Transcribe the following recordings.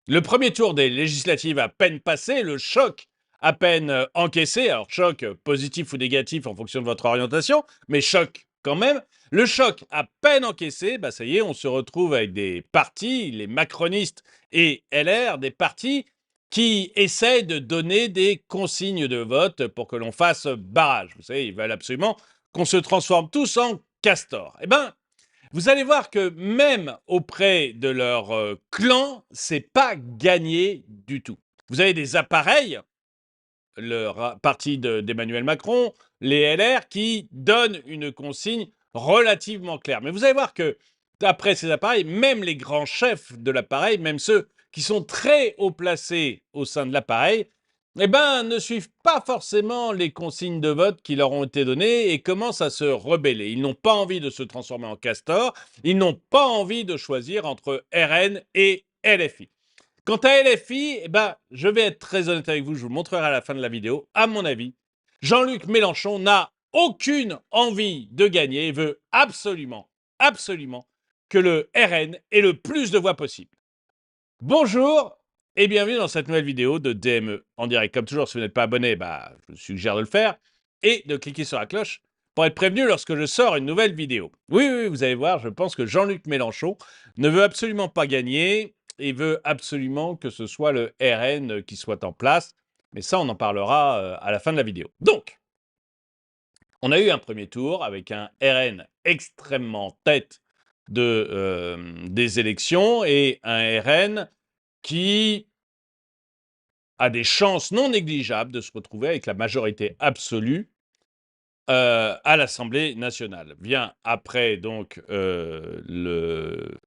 Le premier tour des législatives à peine passé, le choc à peine encaissé, alors choc positif ou négatif en fonction de votre orientation, mais choc quand même. Le choc à peine encaissé, bah ça y est, on se retrouve avec des partis, les macronistes et LR, des partis qui essayent de donner des consignes de vote pour que l'on fasse barrage. Vous savez, ils veulent absolument qu'on se transforme tous en castors. Eh bien, vous allez voir que même auprès de leur clan, c'est pas gagné du tout. Vous avez des appareils, le parti d'Emmanuel Macron, les LR, qui donnent une consigne relativement claire. Mais vous allez voir que, d'après ces appareils, même les grands chefs de l'appareil, même ceux qui sont très haut placés au sein de l'appareil, eh ben, ne suivent pas forcément les consignes de vote qui leur ont été données et commencent à se rebeller. Ils n'ont pas envie de se transformer en castor, ils n'ont pas envie de choisir entre RN et LFI. Quant à LFI, eh ben, je vais être très honnête avec vous, je vous le montrerai à la fin de la vidéo. À mon avis, Jean-Luc Mélenchon n'a aucune envie de gagner et veut absolument, absolument que le RN ait le plus de voix possible. Bonjour et bienvenue dans cette nouvelle vidéo de DME en direct. Comme toujours, si vous n'êtes pas abonné, bah, je vous suggère de le faire et de cliquer sur la cloche pour être prévenu lorsque je sors une nouvelle vidéo. Oui, oui, vous allez voir, je pense que Jean-Luc Mélenchon ne veut absolument pas gagner et veut absolument que ce soit le RN qui soit en place. Mais ça, on en parlera à la fin de la vidéo. Donc, on a eu un premier tour avec un RN extrêmement tête des élections et un RN qui a des chances non négligeables de se retrouver avec la majorité absolue à l'Assemblée nationale. Vient après donc le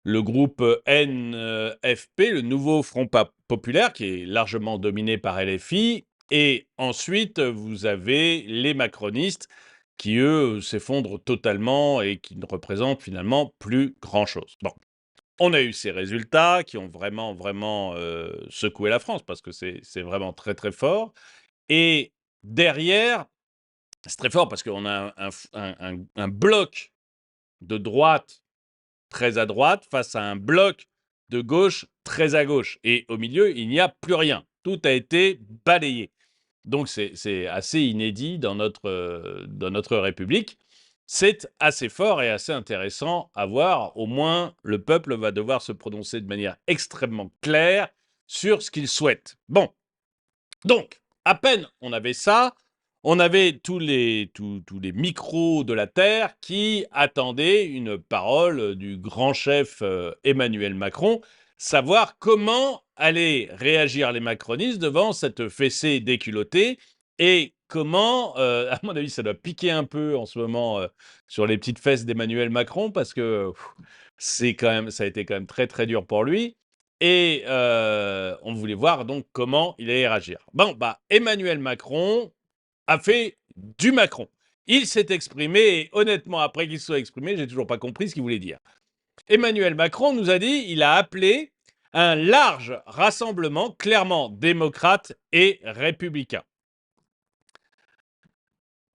groupe NFP, le nouveau Front populaire, qui est largement dominé par LFI. Et ensuite, vous avez les macronistes qui, eux, s'effondrent totalement et qui ne représentent finalement plus grand-chose. Bon, on a eu ces résultats qui ont vraiment, vraiment secoué la France parce que c'est vraiment très, très fort. Et derrière, c'est très fort parce qu'on a un bloc de droite très à droite face à un bloc de gauche très à gauche. Et au milieu, il n'y a plus rien. Tout a été balayé. Donc c'est assez inédit dans notre République. C'est assez fort et assez intéressant à voir. Au moins, le peuple va devoir se prononcer de manière extrêmement claire sur ce qu'il souhaite. Bon, donc, à peine on avait ça, on avait tous les micros de la Terre qui attendaient une parole du grand chef Emmanuel Macron, savoir comment allaient réagir les macronistes devant cette fessée déculottée et comment, à mon avis, ça doit piquer un peu en ce moment sur les petites fesses d'Emmanuel Macron parce que ça a été quand même très très dur pour lui. Et on voulait voir donc comment il allait réagir. Bon, bah, Emmanuel Macron a fait du Macron. Il s'est exprimé et honnêtement, après qu'il se soit exprimé, j'ai toujours pas compris ce qu'il voulait dire. Emmanuel Macron nous a dit, il a appelé un large rassemblement clairement démocrate et républicain.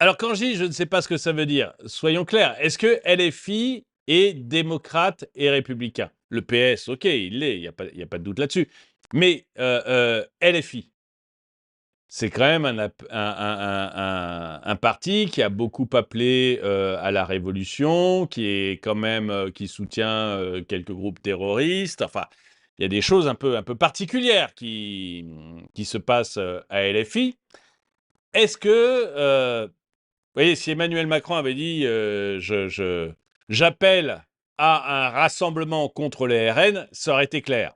Alors quand je dis je ne sais pas ce que ça veut dire, soyons clairs, est-ce que LFI est démocrate et républicain? Le PS, ok, il l'est, il n'y a pas de doute là-dessus. Mais LFI, c'est quand même un parti qui a beaucoup appelé à la révolution, qui est quand même qui soutient quelques groupes terroristes. Enfin, il y a des choses un peu particulières qui se passent à LFI. Est-ce que vous voyez, si Emmanuel Macron avait dit j'appelle à un rassemblement contre les RN, ça aurait été clair.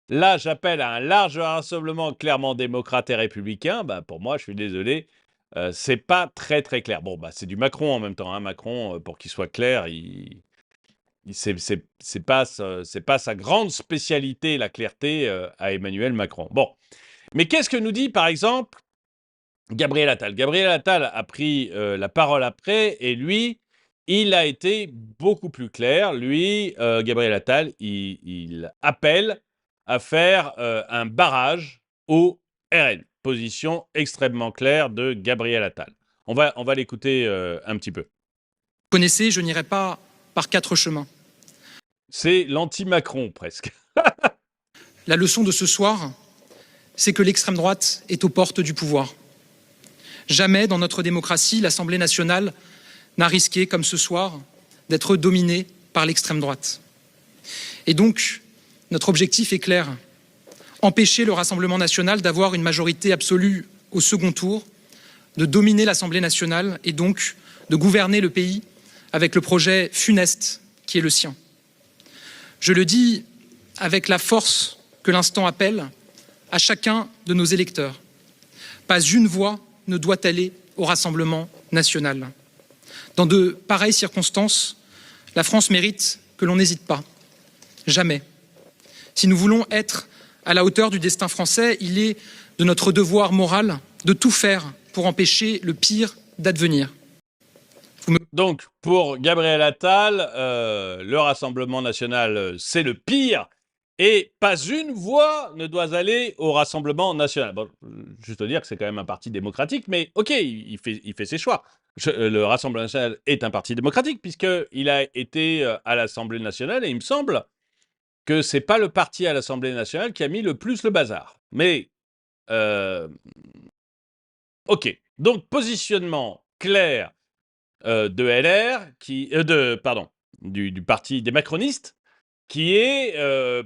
Là, j'appelle à un large rassemblement clairement démocrate et républicain. Bah, pour moi, je suis désolé, c'est pas très très clair. Bon, bah, c'est du Macron en même temps. Hein. Macron, pour qu'il soit clair, c'est pas sa grande spécialité, la clarté, à Emmanuel Macron. Bon, mais qu'est-ce que nous dit, par exemple, Gabriel Attal? Gabriel Attal a pris la parole après et lui, il a été beaucoup plus clair. Lui, Gabriel Attal, il appelle à faire un barrage au RN. Position extrêmement claire de Gabriel Attal. On va l'écouter un petit peu. Connaissez, je n'irai pas par quatre chemins. C'est l'anti-Macron presque. La leçon de ce soir, c'est que l'extrême droite est aux portes du pouvoir. Jamais dans notre démocratie, l'Assemblée nationale n'a risqué, comme ce soir, d'être dominée par l'extrême droite. Et donc, notre objectif est clair. Empêcher le Rassemblement national d'avoir une majorité absolue au second tour, de dominer l'Assemblée nationale et donc de gouverner le pays avec le projet funeste qui est le sien. Je le dis avec la force que l'instant appelle à chacun de nos électeurs. Pas une voix ne doit aller au Rassemblement national. Dans de pareilles circonstances, la France mérite que l'on n'hésite pas. Jamais. Si nous voulons être à la hauteur du destin français, il est de notre devoir moral de tout faire pour empêcher le pire d'advenir. Donc, pour Gabriel Attal, le Rassemblement national, c'est le pire. Et pas une voix ne doit aller au Rassemblement national. Bon, juste dire que c'est quand même un parti démocratique, mais ok, il fait ses choix. Le Rassemblement national est un parti démocratique puisqu'il a été à l'Assemblée nationale et il me semble que c'est pas le parti à l'Assemblée nationale qui a mis le plus le bazar. Mais, ok. Donc, positionnement clair de LR, du parti des macronistes, qui est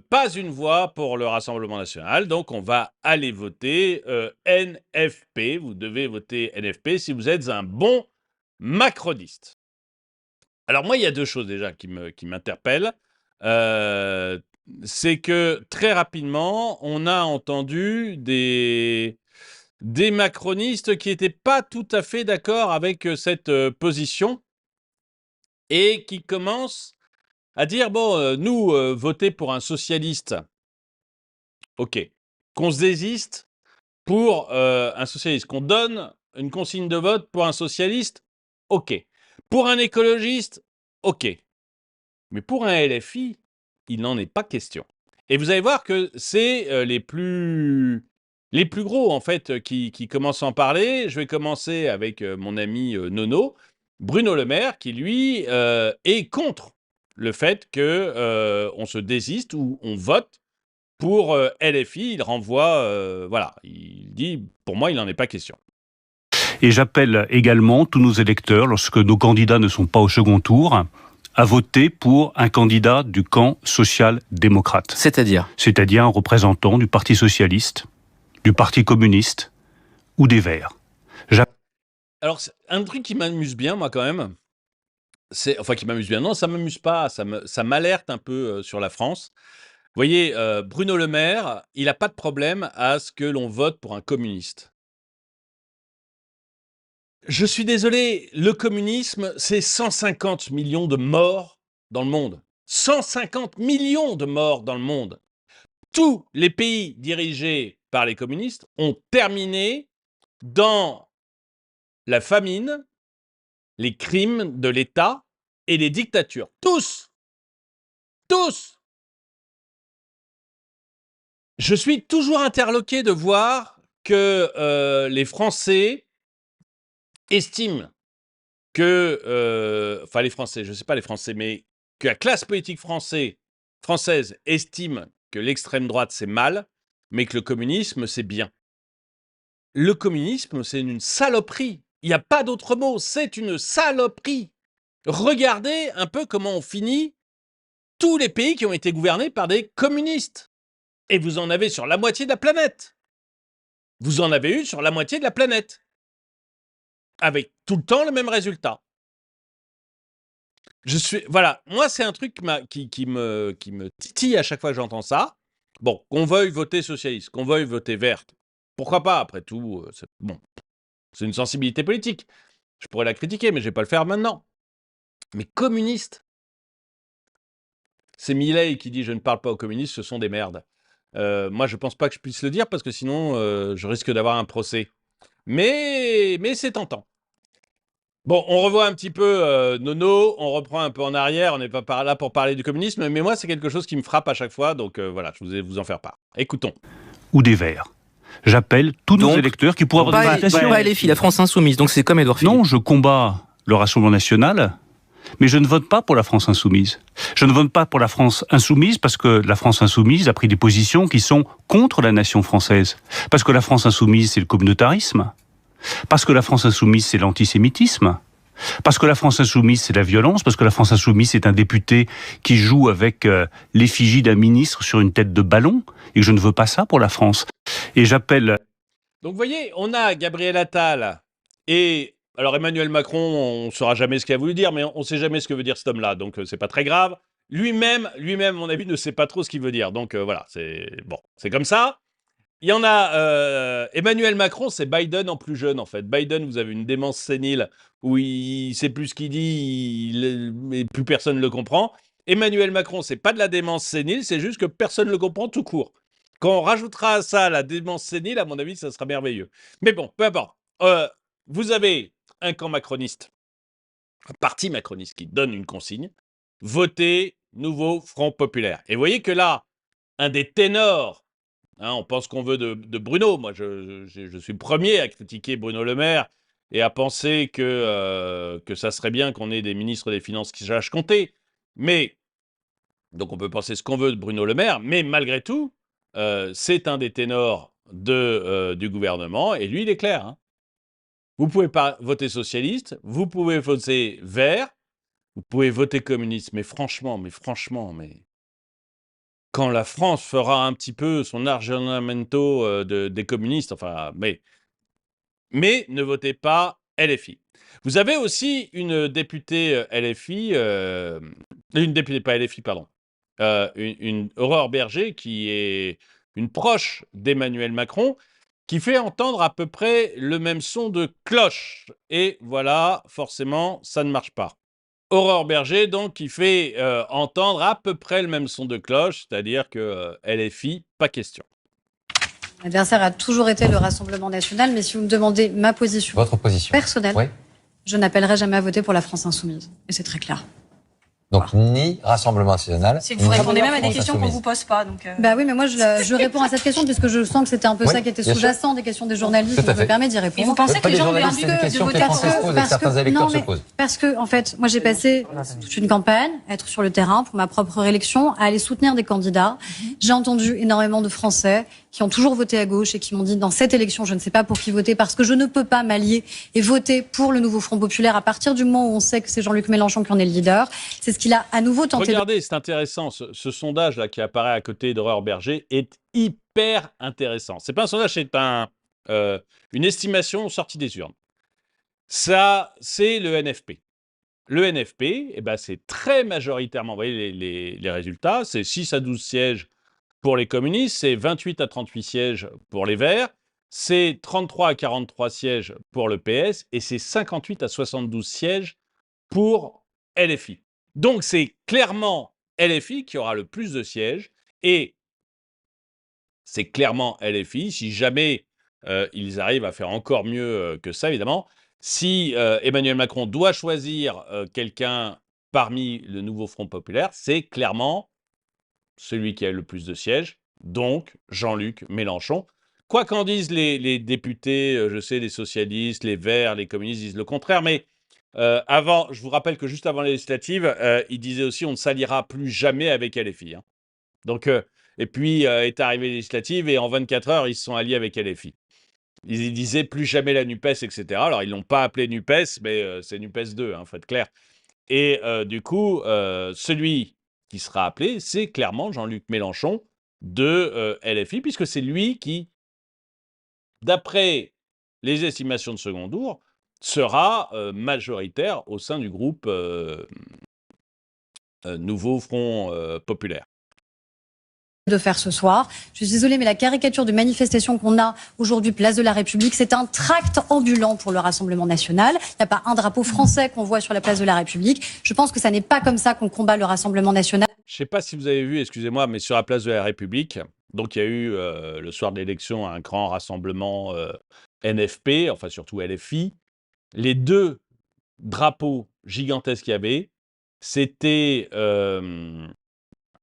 pas une voix pour le Rassemblement national. Donc, on va aller voter NFP. Vous devez voter NFP si vous êtes un bon macroniste. Alors, moi, il y a deux choses déjà qui m'interpellent. C'est que très rapidement, on a entendu des macronistes qui n'étaient pas tout à fait d'accord avec cette position et qui commencent à dire, bon, nous, voter pour un socialiste, ok, qu'on se désiste pour un socialiste, qu'on donne une consigne de vote pour un socialiste, ok. Pour un écologiste, ok. Mais pour un LFI, il n'en est pas question. Et vous allez voir que c'est les plus gros, en fait, qui commencent à en parler. Je vais commencer avec mon ami Nono, Bruno Le Maire, qui, lui, est contre le fait qu'on se désiste ou on vote pour LFI. Il renvoie, voilà, il dit, pour moi, il n'en est pas question. Et j'appelle également tous nos électeurs, lorsque nos candidats ne sont pas au second tour, à voter pour un candidat du camp social-démocrate. C'est-à-dire un représentant du Parti socialiste, du Parti communiste ou des Verts. Alors, un truc qui m'amuse bien, moi, quand même, qui m'amuse bien, non, ça m'amuse pas, ça m'alerte un peu sur la France. Vous voyez, Bruno Le Maire, il n'a pas de problème à ce que l'on vote pour un communiste. Je suis désolé, le communisme, c'est 150 millions de morts dans le monde. 150 millions de morts dans le monde. Tous les pays dirigés par les communistes ont terminé dans la famine, les crimes de l'État et les dictatures. Tous. Tous. Je suis toujours interloqué de voir que les Français estiment que, les Français, je ne sais pas les Français, mais que la classe politique française estime que l'extrême droite, c'est mal, mais que le communisme, c'est bien. Le communisme, c'est une saloperie. Il n'y a pas d'autre mot, c'est une saloperie. Regardez un peu comment on finit tous les pays qui ont été gouvernés par des communistes. Et vous en avez sur la moitié de la planète. Vous en avez eu sur la moitié de la planète. Avec tout le temps le même résultat. Voilà, moi c'est un truc qui me titille à chaque fois que j'entends ça. Bon, qu'on veuille voter socialiste, qu'on veuille voter verte, pourquoi pas, après tout, c'est une sensibilité politique. Je pourrais la critiquer, mais je vais pas le faire maintenant. Mais communiste, c'est Milei qui dit « je ne parle pas aux communistes, ce sont des merdes ». Moi je pense pas que je puisse le dire parce que sinon je risque d'avoir un procès. Mais c'est tentant. Bon, on revoit un petit peu Nono, on reprend un peu en arrière, on n'est pas là pour parler du communisme, mais moi, c'est quelque chose qui me frappe à chaque fois, donc voilà, je vais vous en faire part. Écoutons. Ou des Verts. J'appelle tous nos électeurs qui pourraient avoir pas LFI, la France insoumise, donc c'est comme Édouard Philippe. Non, je combats le Rassemblement national, Mais je ne vote pas pour la France insoumise. Je ne vote pas pour la France insoumise parce que la France insoumise a pris des positions qui sont contre la nation française. Parce que la France insoumise, c'est le communautarisme. Parce que la France insoumise, c'est l'antisémitisme. Parce que la France insoumise, c'est la violence. Parce que la France insoumise, c'est un député qui joue avec l'effigie d'un ministre sur une tête de ballon. Et je ne veux pas ça pour la France. Et j'appelle... Donc, vous voyez, on a Gabriel Attal et... Alors, Emmanuel Macron, on ne saura jamais ce qu'il a voulu dire, mais on ne sait jamais ce que veut dire cet homme-là, donc c'est pas très grave. Lui-même, à mon avis, ne sait pas trop ce qu'il veut dire. Donc, voilà, c'est bon, c'est comme ça. Il y en a... Emmanuel Macron, c'est Biden en plus jeune, en fait. Biden, vous avez une démence sénile où il sait plus ce qu'il dit, mais plus personne ne le comprend. Emmanuel Macron, c'est pas de la démence sénile, c'est juste que personne ne le comprend tout court. Quand on rajoutera à ça la démence sénile, à mon avis, ça sera merveilleux. Mais bon, peu importe. Vous avez un camp macroniste, un parti macroniste qui donne une consigne, votez Nouveau Front Populaire. Et vous voyez que là, un des ténors, hein, on pense qu'on veut de Bruno, moi je suis le premier à critiquer Bruno Le Maire et à penser que ça serait bien qu'on ait des ministres des Finances qui sachent compter. Mais, donc on peut penser ce qu'on veut de Bruno Le Maire, mais malgré tout, c'est un des ténors du gouvernement, et lui il est clair, hein. Vous pouvez pas voter socialiste, vous pouvez voter vert, vous pouvez voter communiste, mais franchement, quand la France fera un petit peu son aggiornamento des communistes, enfin, mais ne votez pas LFI. Vous avez aussi une députée LFI, une députée pas LFI, pardon, une Aurore Berger qui est une proche d'Emmanuel Macron, qui fait entendre à peu près le même son de cloche. Et voilà, forcément, ça ne marche pas. Aurore Berger, donc, qui fait entendre à peu près le même son de cloche, c'est-à-dire que LFI, pas question. L'adversaire a toujours été le Rassemblement national, mais si vous me demandez ma position, votre position personnelle, oui. Je n'appellerai jamais à voter pour la France insoumise. Et c'est très clair. Donc, ni Rassemblement national. C'est que vous répondez même à des questions qu'on ne vous pose pas. Donc Bah oui, mais moi, je réponds à cette question puisque je sens que c'était un peu ça qui était sous-jacent des questions des journalistes. Je me permets d'y répondre. Et vous pensez que les gens ont envie de voter certains électeurs se posent. Parce que, en fait, moi, j'ai passé toute une campagne à être sur le terrain pour ma propre réélection, à aller soutenir des candidats. J'ai entendu énormément de Français qui ont toujours voté à gauche et qui m'ont dit dans cette élection, je ne sais pas pour qui voter parce que je ne peux pas m'allier et voter pour le nouveau Front Populaire à partir du moment où on sait que c'est Jean-Luc Mélenchon qui en est le leader. C'est ce qu'il a à nouveau tenté. Regardez, c'est intéressant. Ce sondage-là qui apparaît à côté d'Aurore Berger est hyper intéressant. C'est pas un sondage, c'est une estimation sortie des urnes. Ça, c'est le NFP. Le NFP, eh ben, c'est très majoritairement, vous voyez les résultats, c'est 6 à 12 sièges pour les communistes, c'est 28 à 38 sièges pour les Verts, c'est 33 à 43 sièges pour le PS et c'est 58 à 72 sièges pour LFI. Donc, c'est clairement LFI qui aura le plus de sièges et c'est clairement LFI, si jamais ils arrivent à faire encore mieux que ça, évidemment, si Emmanuel Macron doit choisir quelqu'un parmi le nouveau Front Populaire, c'est clairement celui qui a le plus de sièges, donc Jean-Luc Mélenchon. Quoi qu'en disent les députés, je sais, les socialistes, les Verts, les communistes disent le contraire, mais avant, je vous rappelle que juste avant les législatives, ils disaient aussi on ne s'alliera plus jamais avec LFI. Hein. Donc, et puis est arrivé les législatives et en 24 heures, ils se sont alliés avec LFI. Ils disaient plus jamais la NUPES, etc. Alors, ils ne l'ont pas appelé NUPES, mais c'est NUPES 2, hein, faut être clair. Et du coup, celui qui sera appelé, c'est clairement Jean-Luc Mélenchon de LFI, puisque c'est lui qui, d'après les estimations de second tour, sera majoritaire au sein du groupe Nouveau Front Populaire. De faire ce soir. Je suis désolée, mais la caricature de manifestation qu'on a aujourd'hui, place de la République, c'est un tract ambulant pour le Rassemblement national. Il n'y a pas un drapeau français qu'on voit sur la place de la République. Je pense que ça n'est pas comme ça qu'on combat le Rassemblement national. Je ne sais pas si vous avez vu, excusez-moi, mais sur la place de la République, donc il y a eu le soir de l'élection un grand rassemblement NFP, enfin surtout LFI. Les deux drapeaux gigantesques qu'il y avait, c'était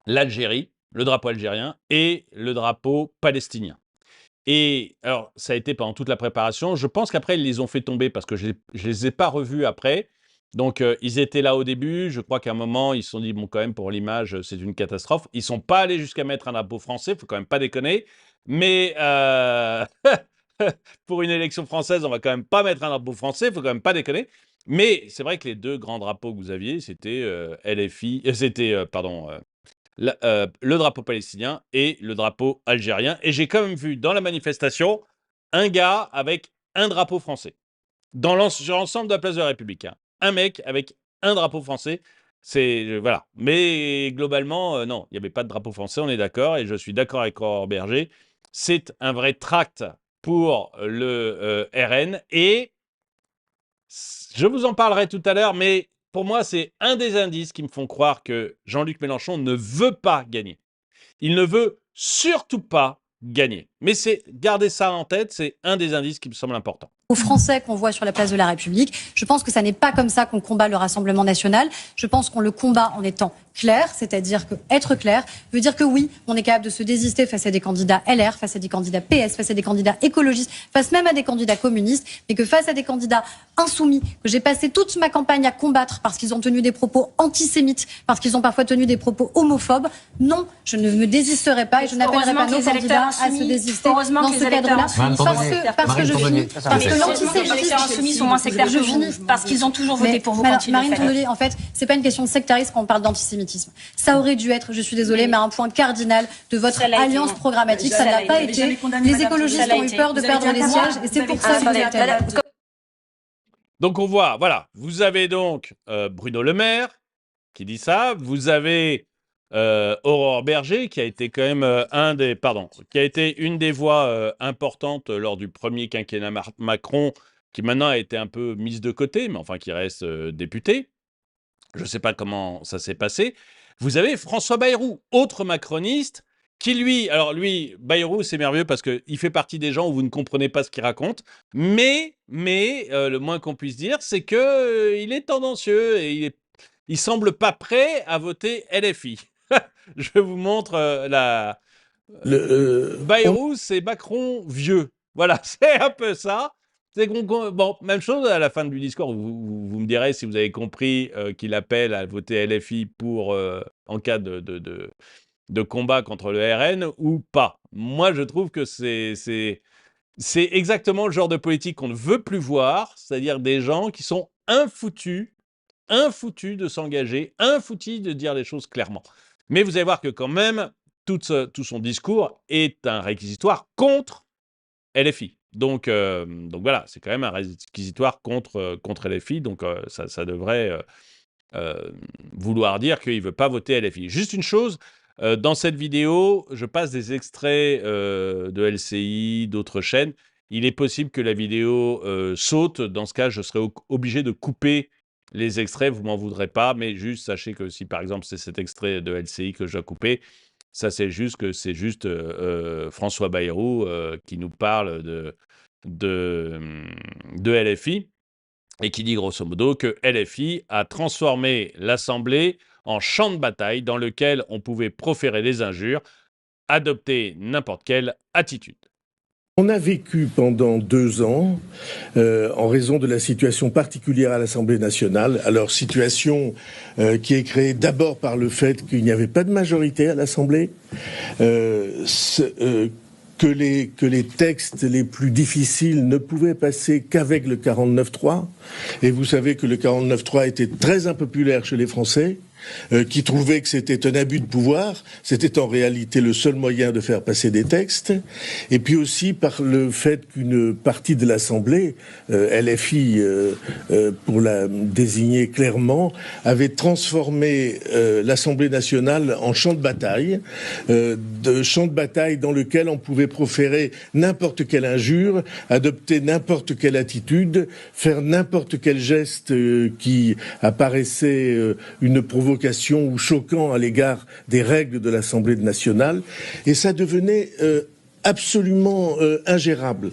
l'Algérie, le drapeau algérien, et le drapeau palestinien. Et alors, ça a été pendant toute la préparation. Je pense qu'après, ils les ont fait tomber parce que je ne les ai pas revus après. Donc, ils étaient là au début. Je crois qu'à un moment, ils se sont dit, bon, quand même, pour l'image, c'est une catastrophe. Ils sont pas allés jusqu'à mettre un drapeau français, faut quand même pas déconner. Mais pour une élection française, on va quand même pas mettre un drapeau français, faut quand même pas déconner. Mais c'est vrai que les deux grands drapeaux que vous aviez, c'était LFI, le drapeau palestinien et le drapeau algérien. Et j'ai quand même vu dans la manifestation un gars avec un drapeau français. Sur l'ensemble de la place de la République. Hein. Un mec avec un drapeau français. Voilà. Mais globalement, non, il n'y avait pas de drapeau français, on est d'accord. Et je suis d'accord avec Aurore Berger. C'est un vrai tract pour le RN. Et je vous en parlerai tout à l'heure, mais pour moi, c'est un des indices qui me font croire que Jean-Luc Mélenchon ne veut pas gagner. Il ne veut surtout pas gagner. Mais gardez ça en tête, c'est un des indices qui me semble important. Aux Français qu'on voit sur la place de la République. Je pense que ça n'est pas comme ça qu'on combat le Rassemblement national. Je pense qu'on le combat en étant clair, c'est-à-dire que être clair veut dire que oui, on est capable de se désister face à des candidats LR, face à des candidats PS, face à des candidats écologistes, face même à des candidats communistes, mais que face à des candidats insoumis, que j'ai passé toute ma campagne à combattre parce qu'ils ont tenu des propos antisémites, parce qu'ils ont parfois tenu des propos homophobes, non, je ne me désisterai pas et je n'appellerai pas nos candidats à se désister dans ce cadre-là. Parce que je finis, parce que l'antisémitisme insoumis sont moins sectaires que vous, parce qu'ils ont toujours voté pour vous quand ils le Marine Tondelier, en fait, c'est pas une question de sectarisme quand on parle d'antisémitisme. Ça aurait dû être, je suis désolée, mais un point cardinal de votre alliance programmatique. Ça n'a pas été. Les écologistes ont eu peur de perdre les sièges et c'est pour ça que vous êtes là. Donc on voit, voilà, vous avez donc Bruno Le Maire qui dit ça, vous avez Aurore Berger qui a été quand même qui a été une des voix importantes lors du premier quinquennat Macron, qui maintenant a été un peu mise de côté, mais enfin qui reste députée. Je ne sais pas comment ça s'est passé. Vous avez François Bayrou, autre macroniste, qui lui, alors lui, Bayrou, c'est merveilleux parce qu'il fait partie des gens où vous ne comprenez pas ce qu'il raconte, mais le moins qu'on puisse dire, c'est que il est tendancieux et il semble pas prêt à voter LFI. Je vous montre Bayrou, c'est Macron vieux. Voilà, c'est un peu ça. Bon, même chose à la fin du discours, vous me direz si vous avez compris qu'il appelle à voter LFI en cas de combat contre le RN ou pas. Moi, je trouve que c'est exactement le genre de politique qu'on ne veut plus voir, c'est-à-dire des gens qui sont infoutus de s'engager, infoutus de dire les choses clairement. Mais vous allez voir que quand même, tout son discours est un réquisitoire contre LFI. Donc voilà, c'est quand même un réquisitoire contre LFI, donc ça devrait vouloir dire qu'il ne veut pas voter LFI. Juste une chose, dans cette vidéo, je passe des extraits de LCI, d'autres chaînes. Il est possible que la vidéo saute. Dans ce cas, je serai obligé de couper les extraits. Vous m'en voudrez pas, mais juste sachez que si par exemple c'est cet extrait de LCI que je dois couper, ça c'est juste François Bayrou qui nous parle de LFI et qui dit grosso modo que LFI a transformé l'Assemblée en champ de bataille dans lequel on pouvait proférer des injures, adopter n'importe quelle attitude. On a vécu pendant 2 ans, en raison de la situation particulière à l'Assemblée nationale, alors situation qui est créée d'abord par le fait qu'il n'y avait pas de majorité à l'Assemblée, que les textes les plus difficiles ne pouvaient passer qu'avec le 49.3, et vous savez que le 49.3 était très impopulaire chez les Français, qui trouvaient que c'était un abus de pouvoir. C'était en réalité le seul moyen de faire passer des textes. Et puis aussi par le fait qu'une partie de l'Assemblée, LFI pour la désigner clairement, avait transformé l'Assemblée nationale en champ de bataille dans lequel on pouvait proférer n'importe quelle injure, adopter n'importe quelle attitude, faire n'importe quel geste qui apparaissait une provocation ou choquant à l'égard des règles de l'Assemblée nationale, et ça devenait absolument ingérable.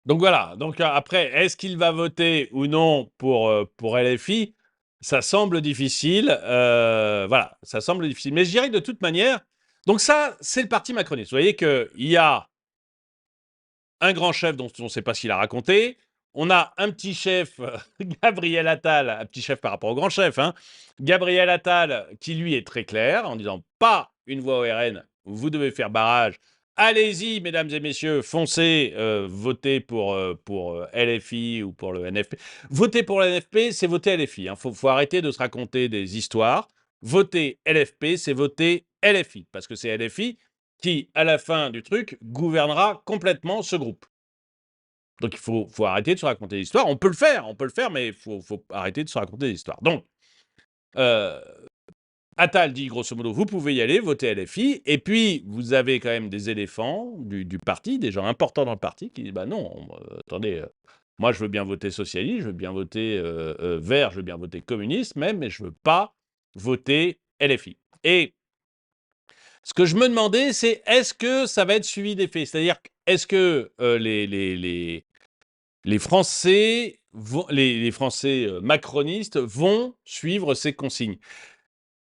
Donc voilà, donc après, est-ce qu'il va voter ou non pour LFI? Ça semble difficile, voilà, ça semble difficile. Mais je dirais que de toute manière, donc ça, c'est le parti macroniste. Vous voyez qu'il y a un grand chef dont on ne sait pas ce qu'il a raconté, on a un petit chef, Gabriel Attal, un petit chef par rapport au grand chef, hein, Gabriel Attal, qui lui est très clair en disant pas une voix au RN, vous devez faire barrage. Allez-y, mesdames et messieurs, foncez, votez pour LFI ou pour le NFP. Voter pour le NFP, c'est voter LFI. Hein. Faut arrêter de se raconter des histoires. Voter LFP, c'est voter LFI, parce que c'est LFI qui, à la fin du truc, gouvernera complètement ce groupe. Donc il faut arrêter de se raconter des histoires. On peut le faire, mais il faut arrêter de se raconter des histoires. Donc, Attal dit grosso modo, vous pouvez y aller, voter LFI, et puis vous avez quand même des éléphants du parti, des gens importants dans le parti, qui disent, bah non, attendez, moi je veux bien voter socialiste, je veux bien voter vert, je veux bien voter communiste même, mais je veux pas voter LFI. Et ce que je me demandais, c'est est-ce que ça va être suivi des faits? C'est-à-dire, est-ce que les Français, les Français macronistes vont suivre ces consignes?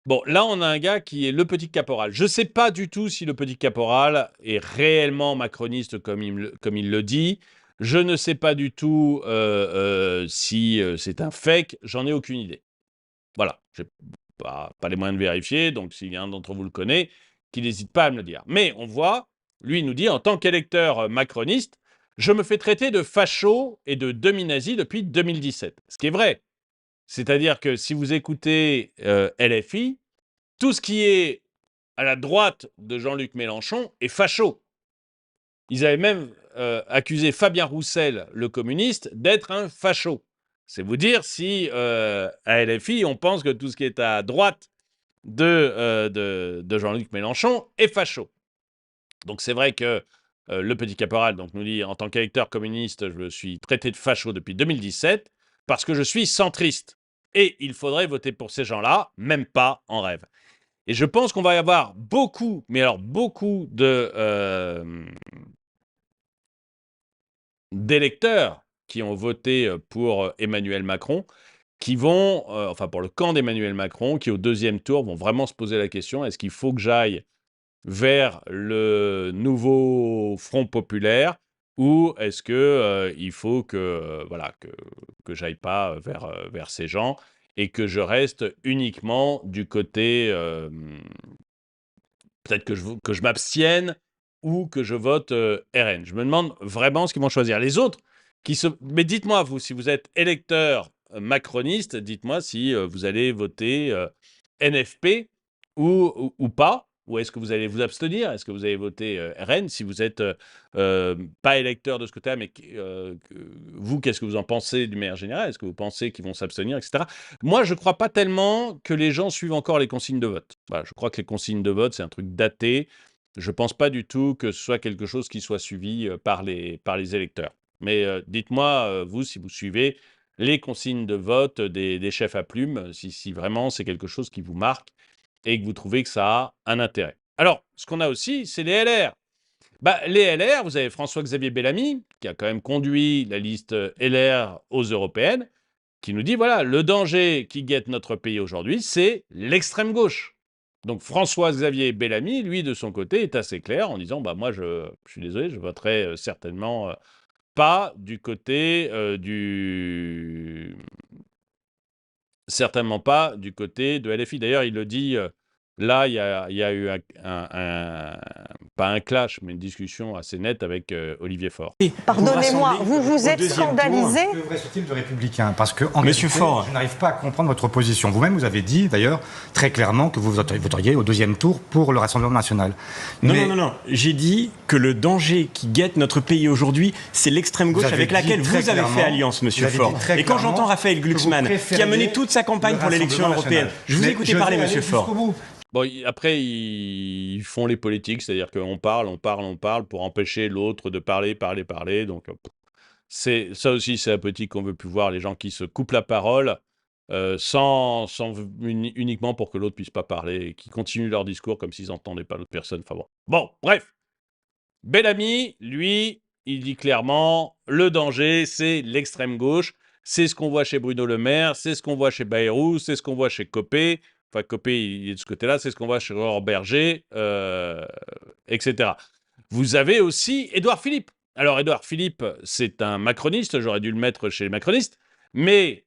Bon, là, on a un gars qui est le petit caporal. Je ne sais pas du tout si le petit caporal est réellement macroniste comme il le dit. Je ne sais pas du tout si c'est un fake. J'en ai aucune idée. Voilà. Je n'ai pas les moyens de vérifier. Donc, s'il y a un d'entre vous le connaît, qu'il n'hésite pas à me le dire. Mais on voit, lui, il nous dit, en tant qu'électeur macroniste, je me fais traiter de facho et de demi-nazi depuis 2017. Ce qui est vrai. C'est-à-dire que si vous écoutez LFI, tout ce qui est à la droite de Jean-Luc Mélenchon est facho. Ils avaient même accusé Fabien Roussel, le communiste, d'être un facho. C'est vous dire si à LFI, on pense que tout ce qui est à droite de Jean-Luc Mélenchon est facho. Donc c'est vrai que le petit caporal donc, nous dit, en tant qu'électeur communiste, je me suis traité de facho depuis 2017 parce que je suis centriste. Et il faudrait voter pour ces gens-là, même pas en rêve. Et je pense qu'on va y avoir beaucoup, mais alors beaucoup d'électeurs qui ont voté pour Emmanuel Macron, qui vont, enfin pour le camp d'Emmanuel Macron, qui au deuxième tour vont vraiment se poser la question, est-ce qu'il faut que j'aille vers le nouveau Front populaire ou est-ce que il faut que voilà que j'aille pas vers ces gens et que je reste uniquement du côté peut-être que je m'abstienne ou que je vote RN. Je me demande vraiment ce qu'ils vont choisir. Les autres mais dites-moi vous si vous êtes électeur macroniste, dites-moi si vous allez voter NFP ou pas. Ou est-ce que vous allez vous abstenir? Est-ce que vous allez voter RN? Si vous n'êtes pas électeur de ce côté-là, mais vous, qu'est-ce que vous en pensez d'une manière générale? Est-ce que vous pensez qu'ils vont s'abstenir, etc. Moi, je ne crois pas tellement que les gens suivent encore les consignes de vote. Voilà, je crois que les consignes de vote, c'est un truc daté. Je ne pense pas du tout que ce soit quelque chose qui soit suivi par les électeurs. Mais dites-moi, vous, si vous suivez les consignes de vote des chefs à plumes, si vraiment c'est quelque chose qui vous marque et que vous trouvez que ça a un intérêt. Alors, ce qu'on a aussi, c'est les LR. Bah, les LR, vous avez François-Xavier Bellamy, qui a quand même conduit la liste LR aux européennes, qui nous dit, voilà, le danger qui guette notre pays aujourd'hui, c'est l'extrême gauche. Donc François-Xavier Bellamy, lui, de son côté, est assez clair en disant, bah moi, je suis désolé, je voterai certainement pas du côté certainement pas du côté de LFI. D'ailleurs, il le dit, là, il y a eu pas un clash, mais une discussion assez nette avec Olivier Faure. Pardonnez-moi, vous êtes scandalisé? Que reste-t-il de Républicains? Parce que, en Monsieur Faure, je n'arrive pas à comprendre votre position. Vous-même, vous avez dit, d'ailleurs, très clairement que vous voteriez au deuxième tour pour le Rassemblement national. Non. J'ai dit que le danger qui guette notre pays aujourd'hui, c'est l'extrême gauche avec laquelle vous avez fait alliance, Monsieur Faure. Et quand j'entends Raphaël Glucksmann, qui a mené toute sa campagne pour l'élection européenne, je vous ai écouté parler, Monsieur Faure. Bon, après, ils font les politiques, c'est-à-dire qu'on parle pour empêcher l'autre de parler. Donc, ça aussi, c'est la politique qu'on veut plus voir, les gens qui se coupent la parole uniquement pour que l'autre puisse pas parler et qui continuent leur discours comme s'ils n'entendaient pas l'autre personne. Enfin bon, bref. Bellamy, lui, il dit clairement, le danger, c'est l'extrême gauche. C'est ce qu'on voit chez Bruno Le Maire, c'est ce qu'on voit chez Bayrou, c'est ce qu'on voit chez Copé. Enfin, Copé, il est de ce côté-là, c'est ce qu'on voit chez Aurore Berger, etc. Vous avez aussi Édouard Philippe. Alors, Édouard Philippe, c'est un macroniste, j'aurais dû le mettre chez les macronistes, mais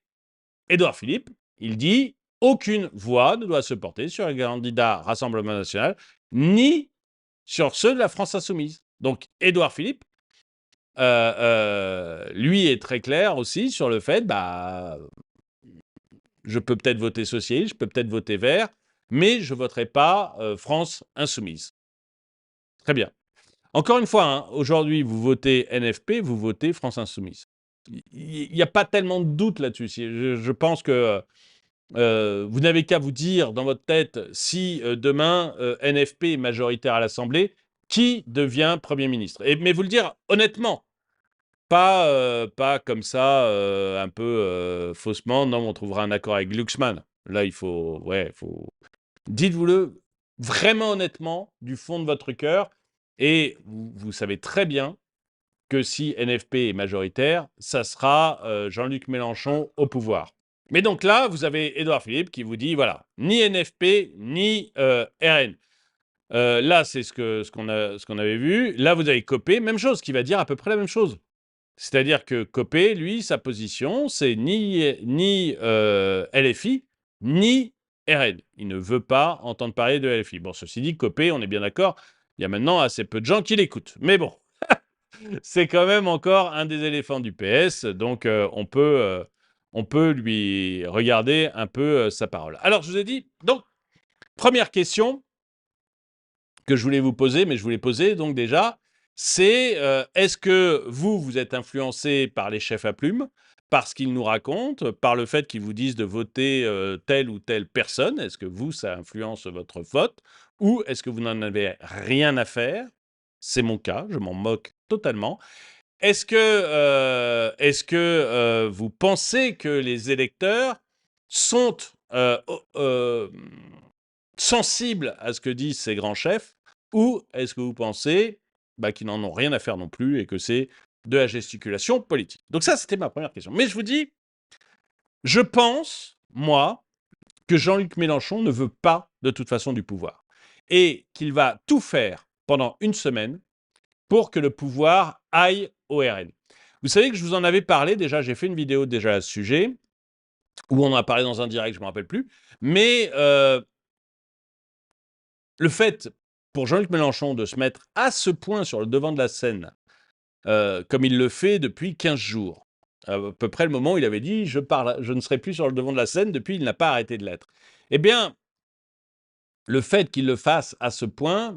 Édouard Philippe, il dit « Aucune voix ne doit se porter sur un candidat Rassemblement national, ni sur ceux de la France insoumise. » Donc, Édouard Philippe, lui est très clair aussi sur le fait, je peux peut-être voter socialiste, je peux peut-être voter vert, mais je ne voterai pas France insoumise. Très bien. Encore une fois, hein, aujourd'hui, vous votez NFP, vous votez France insoumise. Il n'y a pas tellement de doute là-dessus. Je pense que vous n'avez qu'à vous dire dans votre tête, si demain NFP est majoritaire à l'Assemblée, qui devient Premier ministre. Mais vous le dire honnêtement, pas comme ça, un peu faussement. Non, on trouvera un accord avec Glucksmann. Là, il faut... Dites-vous-le vraiment honnêtement, du fond de votre cœur. Et vous savez très bien que si NFP est majoritaire, ça sera Jean-Luc Mélenchon au pouvoir. Mais donc là, vous avez Édouard Philippe qui vous dit, voilà, ni NFP, ni RN. Là, c'est ce qu'on avait vu. Là, vous avez Copé, même chose, qui va dire à peu près la même chose. C'est-à-dire que Copé, lui, sa position, c'est ni LFI, ni RN. Il ne veut pas entendre parler de LFI. Bon, ceci dit, Copé, on est bien d'accord, il y a maintenant assez peu de gens qui l'écoutent. Mais bon, c'est quand même encore un des éléphants du PS, donc on peut lui regarder un peu sa parole. Alors, je vous ai dit, donc, première question que je voulais vous poser, mais je vous l'ai posée donc déjà, c'est est-ce que vous êtes influencé par les chefs à plumes, par ce qu'ils nous racontent, par le fait qu'ils vous disent de voter telle ou telle personne? Est-ce que vous, ça influence votre vote? Ou est-ce que vous n'en avez rien à faire? C'est mon cas, je m'en moque totalement. Est-ce que vous pensez que les électeurs sont sensibles à ce que disent ces grands chefs? Ou est-ce que vous pensez qu'ils n'en ont rien à faire non plus et que c'est de la gesticulation politique? Donc ça, c'était ma première question. Mais je vous dis, je pense, moi, que Jean-Luc Mélenchon ne veut pas, de toute façon, du pouvoir. Et qu'il va tout faire pendant une semaine pour que le pouvoir aille au RN. Vous savez que je vous en avais parlé, déjà, j'ai fait une vidéo déjà à ce sujet, où on en a parlé dans un direct, je ne me rappelle plus, mais le fait pour Jean-Luc Mélenchon de se mettre à ce point sur le devant de la scène, comme il le fait depuis 15 jours, à peu près le moment où il avait dit « je ne serai plus sur le devant de la scène » depuis, il n'a pas arrêté de l'être. Eh bien, le fait qu'il le fasse à ce point,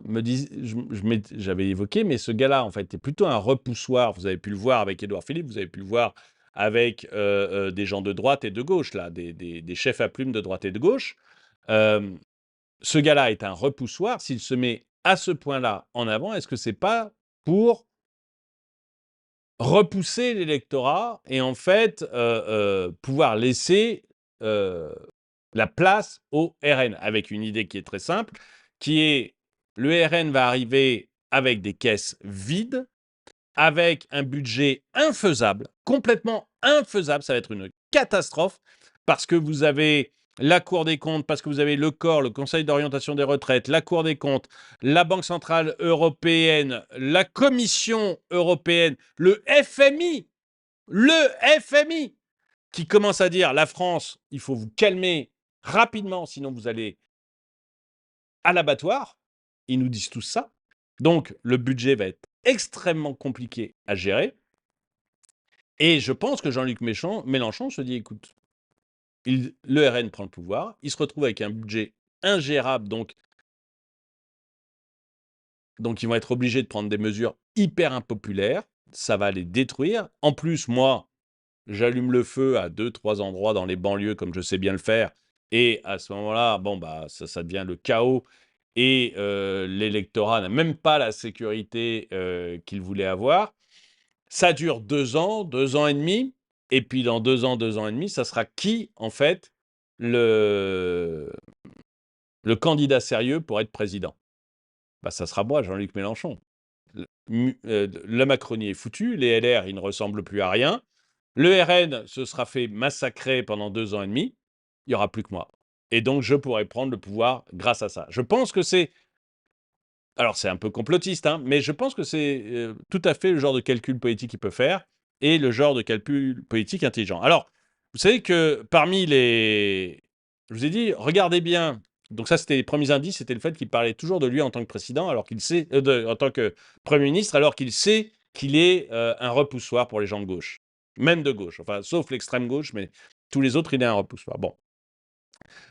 j'avais évoqué, mais ce gars-là, en fait, est plutôt un repoussoir. Vous avez pu le voir avec Édouard Philippe, vous avez pu le voir avec des gens de droite et de gauche, là, des chefs à plumes de droite et de gauche. Ce gars-là est un repoussoir. S'il se met à ce point-là en avant, est-ce que c'est pas pour repousser l'électorat et en fait pouvoir laisser la place au RN, avec une idée qui est très simple, qui est le RN va arriver avec des caisses vides, avec un budget infaisable, complètement infaisable, ça va être une catastrophe, parce que vous avez la Cour des comptes, parce que vous avez le COR, le Conseil d'orientation des retraites, la Cour des comptes, la Banque centrale européenne, la Commission européenne, le FMI, qui commence à dire, la France, il faut vous calmer rapidement, sinon vous allez à l'abattoir. Ils nous disent tous ça. Donc, le budget va être extrêmement compliqué à gérer. Et je pense que Jean-Luc Mélenchon se dit, écoute, le RN prend le pouvoir, il se retrouve avec un budget ingérable, donc ils vont être obligés de prendre des mesures hyper impopulaires, ça va les détruire. En plus, moi, j'allume le feu à 2-3 endroits dans les banlieues, comme je sais bien le faire, et à ce moment-là, ça devient le chaos, et l'électorat n'a même pas la sécurité qu'il voulait avoir. Ça dure 2 ans, 2 ans et demi, et puis dans 2 ans, 2 ans et demi, ça sera qui, en fait, le candidat sérieux pour être président? Ça sera moi, Jean-Luc Mélenchon. La Macronie est foutue, les LR, ils ne ressemblent plus à rien. Le RN se sera fait massacrer pendant 2 ans et demi, il n'y aura plus que moi. Et donc, je pourrai prendre le pouvoir grâce à ça. Je pense que c'est Alors, c'est un peu complotiste, hein, mais je pense que c'est tout à fait le genre de calcul politique qu'il peut faire et le genre de calcul politique intelligent. Alors, vous savez que parmi les... Je vous ai dit, regardez bien. Donc ça, c'était les premiers indices, c'était le fait qu'il parlait toujours de lui en tant que président, alors qu'il sait, en tant que Premier ministre, alors qu'il sait qu'il est un repoussoir pour les gens de gauche. Même de gauche, enfin, sauf l'extrême gauche, mais tous les autres, il est un repoussoir. Bon.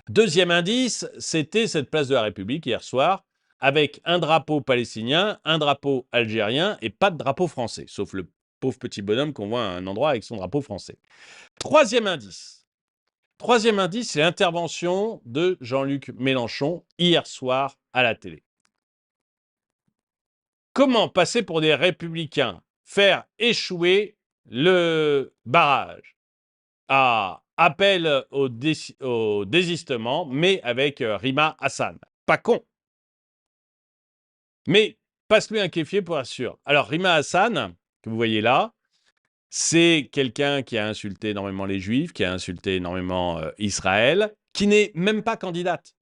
Deuxième indice, c'était cette place de la République hier soir, avec un drapeau palestinien, un drapeau algérien et pas de drapeau français, sauf le pauvre petit bonhomme qu'on voit à un endroit avec son drapeau français. Troisième indice, c'est l'intervention de Jean-Luc Mélenchon hier soir à la télé. Comment passer pour des républicains, faire échouer le barrage? Appel au désistement, mais avec Rima Hassan. Pas con. Mais passe-lui un kéfier pour être sûr. Alors, Rima Hassan, que vous voyez là, c'est quelqu'un qui a insulté énormément les Juifs, qui a insulté énormément Israël, qui n'est même pas candidate.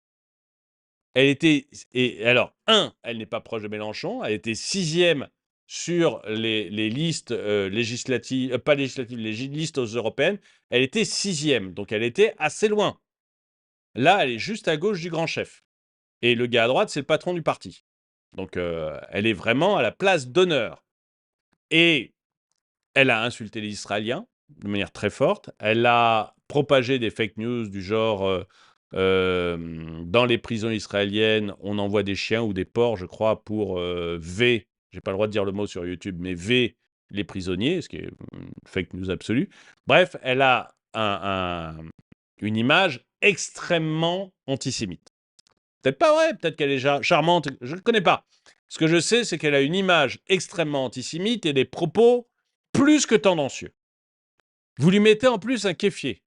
Elle était... Et alors, elle n'est pas proche de Mélenchon, elle était 6e sur les listes législatives, pas législatives, les listes aux européennes, elle était 6e, donc elle était assez loin. Là, elle est juste à gauche du grand chef. Et le gars à droite, c'est le patron du parti. Donc, elle est vraiment à la place d'honneur. Et elle a insulté les Israéliens de manière très forte. Elle a propagé des fake news du genre dans les prisons israéliennes, on envoie des chiens ou des porcs, je crois, pour V. J'ai pas le droit de dire le mot sur YouTube, mais V les prisonniers, ce qui est une fake news absolue. Bref, elle a une image extrêmement antisémite. Peut-être pas vrai, peut-être qu'elle est charmante, je ne le connais pas. Ce que je sais, c'est qu'elle a une image extrêmement antisémite et des propos plus que tendancieux. Vous lui mettez en plus un kéfier.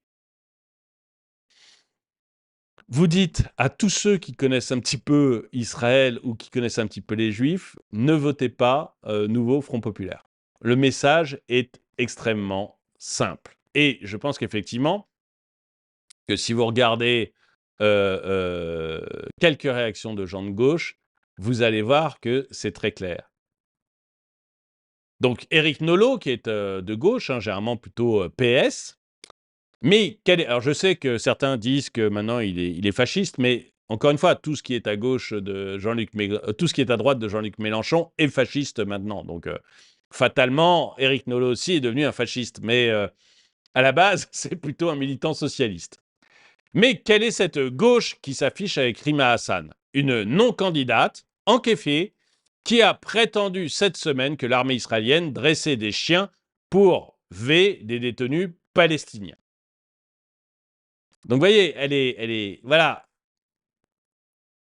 Vous dites à tous ceux qui connaissent un petit peu Israël ou qui connaissent un petit peu les Juifs, ne votez pas Nouveau Front Populaire. Le message est extrêmement simple. Et je pense qu'effectivement, que si vous regardez quelques réactions de gens de gauche, vous allez voir que c'est très clair. Donc, Éric Nolot, qui est de gauche, hein, généralement plutôt PS, mais alors je sais que certains disent que maintenant il est fasciste, mais encore une fois, tout ce qui est à gauche de tout ce qui est à droite de Jean-Luc Mélenchon est fasciste maintenant. Donc, fatalement, Éric Nolot aussi est devenu un fasciste, mais à la base, c'est plutôt un militant socialiste. Mais quelle est cette gauche qui s'affiche avec Rima Hassan? Une non-candidate, enkéfiée, qui a prétendu cette semaine que l'armée israélienne dressait des chiens pour V des détenus palestiniens. Donc, vous voyez, elle est voilà.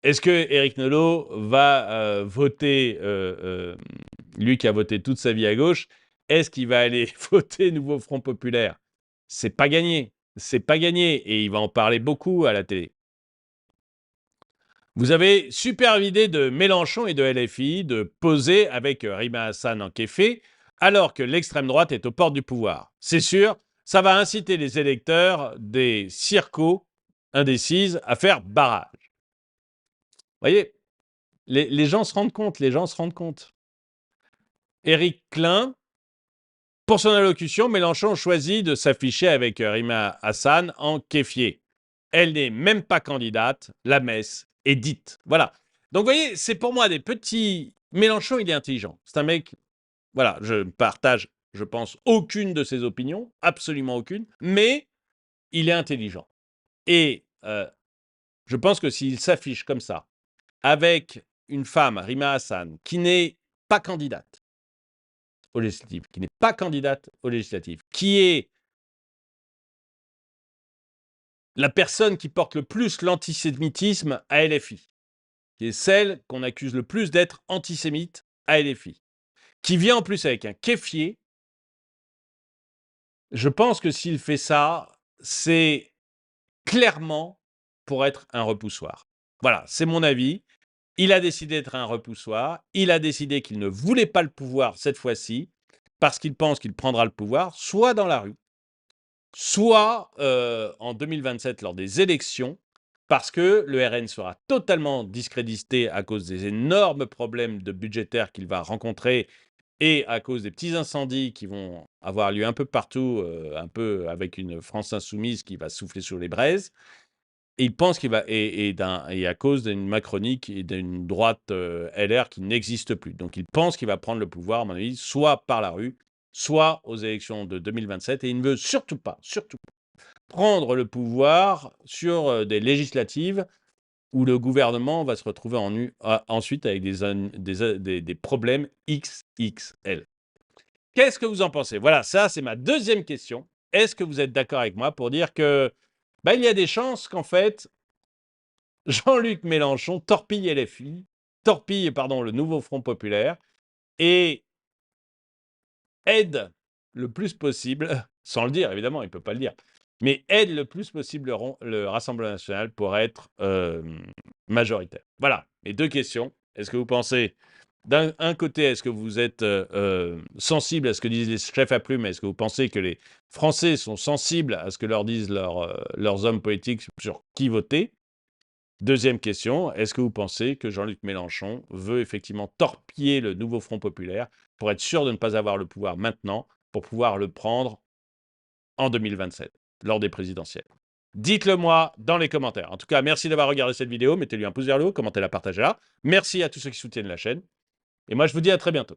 Est-ce que Éric Nolot va voter, lui qui a voté toute sa vie à gauche, est-ce qu'il va aller voter Nouveau Front Populaire? C'est pas gagné. C'est pas gagné. Et il va en parler beaucoup à la télé. Vous avez superbe idée de Mélenchon et de LFI de poser avec Rima Hassan en kéfé, alors que l'extrême droite est aux portes du pouvoir. C'est sûr, ça va inciter les électeurs des circos indécises à faire barrage. Vous voyez, les gens se rendent compte, Éric Klein, pour son allocution, Mélenchon choisit de s'afficher avec Rima Hassan en kéfier. Elle n'est même pas candidate, la messe est dite. Voilà. Donc, vous voyez, c'est pour moi des petits... Mélenchon, il est intelligent. C'est un mec... Voilà, je partage, je pense, aucune de ses opinions, absolument aucune, mais il est intelligent. Et je pense que s'il s'affiche comme ça, avec une femme, Rima Hassan, qui n'est pas candidate aux législatives, qui est la personne qui porte le plus l'antisémitisme à LFI, qui est celle qu'on accuse le plus d'être antisémite à LFI, qui vient en plus avec un kéfier, je pense que s'il fait ça, c'est clairement pour être un repoussoir. Voilà, c'est mon avis. Il a décidé d'être un repoussoir. Il a décidé qu'il ne voulait pas le pouvoir cette fois-ci, parce qu'il pense qu'il prendra le pouvoir, soit dans la rue, soit en 2027 lors des élections, parce que le RN sera totalement discrédité à cause des énormes problèmes budgétaires qu'il va rencontrer et à cause des petits incendies qui vont avoir lieu un peu partout, un peu avec une France insoumise qui va souffler sur les braises. Et il pense qu'il va et à cause d'une macronique et d'une droite LR qui n'existe plus. Donc il pense qu'il va prendre le pouvoir, à mon avis, soit par la rue, soit aux élections de 2027. Et il ne veut surtout pas prendre le pouvoir sur des législatives où le gouvernement va se retrouver ensuite avec des problèmes XXL. Qu'est-ce que vous en pensez? Voilà, ça c'est ma deuxième question. Est-ce que vous êtes d'accord avec moi pour dire que il y a des chances qu'en fait, Jean-Luc Mélenchon torpille LFI, le nouveau Front populaire, et aide le plus possible, sans le dire évidemment, il ne peut pas le dire, mais aide le plus possible le Rassemblement national pour être majoritaire. Voilà, mes deux questions. Est-ce que vous pensez, d'un côté, est-ce que vous êtes sensible à ce que disent les chefs à plumes? Est-ce que vous pensez que les Français sont sensibles à ce que leur disent leurs hommes politiques sur qui voter? Deuxième question, est-ce que vous pensez que Jean-Luc Mélenchon veut effectivement torpiller le nouveau Front populaire pour être sûr de ne pas avoir le pouvoir maintenant, pour pouvoir le prendre en 2027, lors des présidentielles? Dites-le moi dans les commentaires. En tout cas, merci d'avoir regardé cette vidéo. Mettez-lui un pouce vers le haut, commentez-la, partagez-la. Merci à tous ceux qui soutiennent la chaîne. Et moi, je vous dis à très bientôt.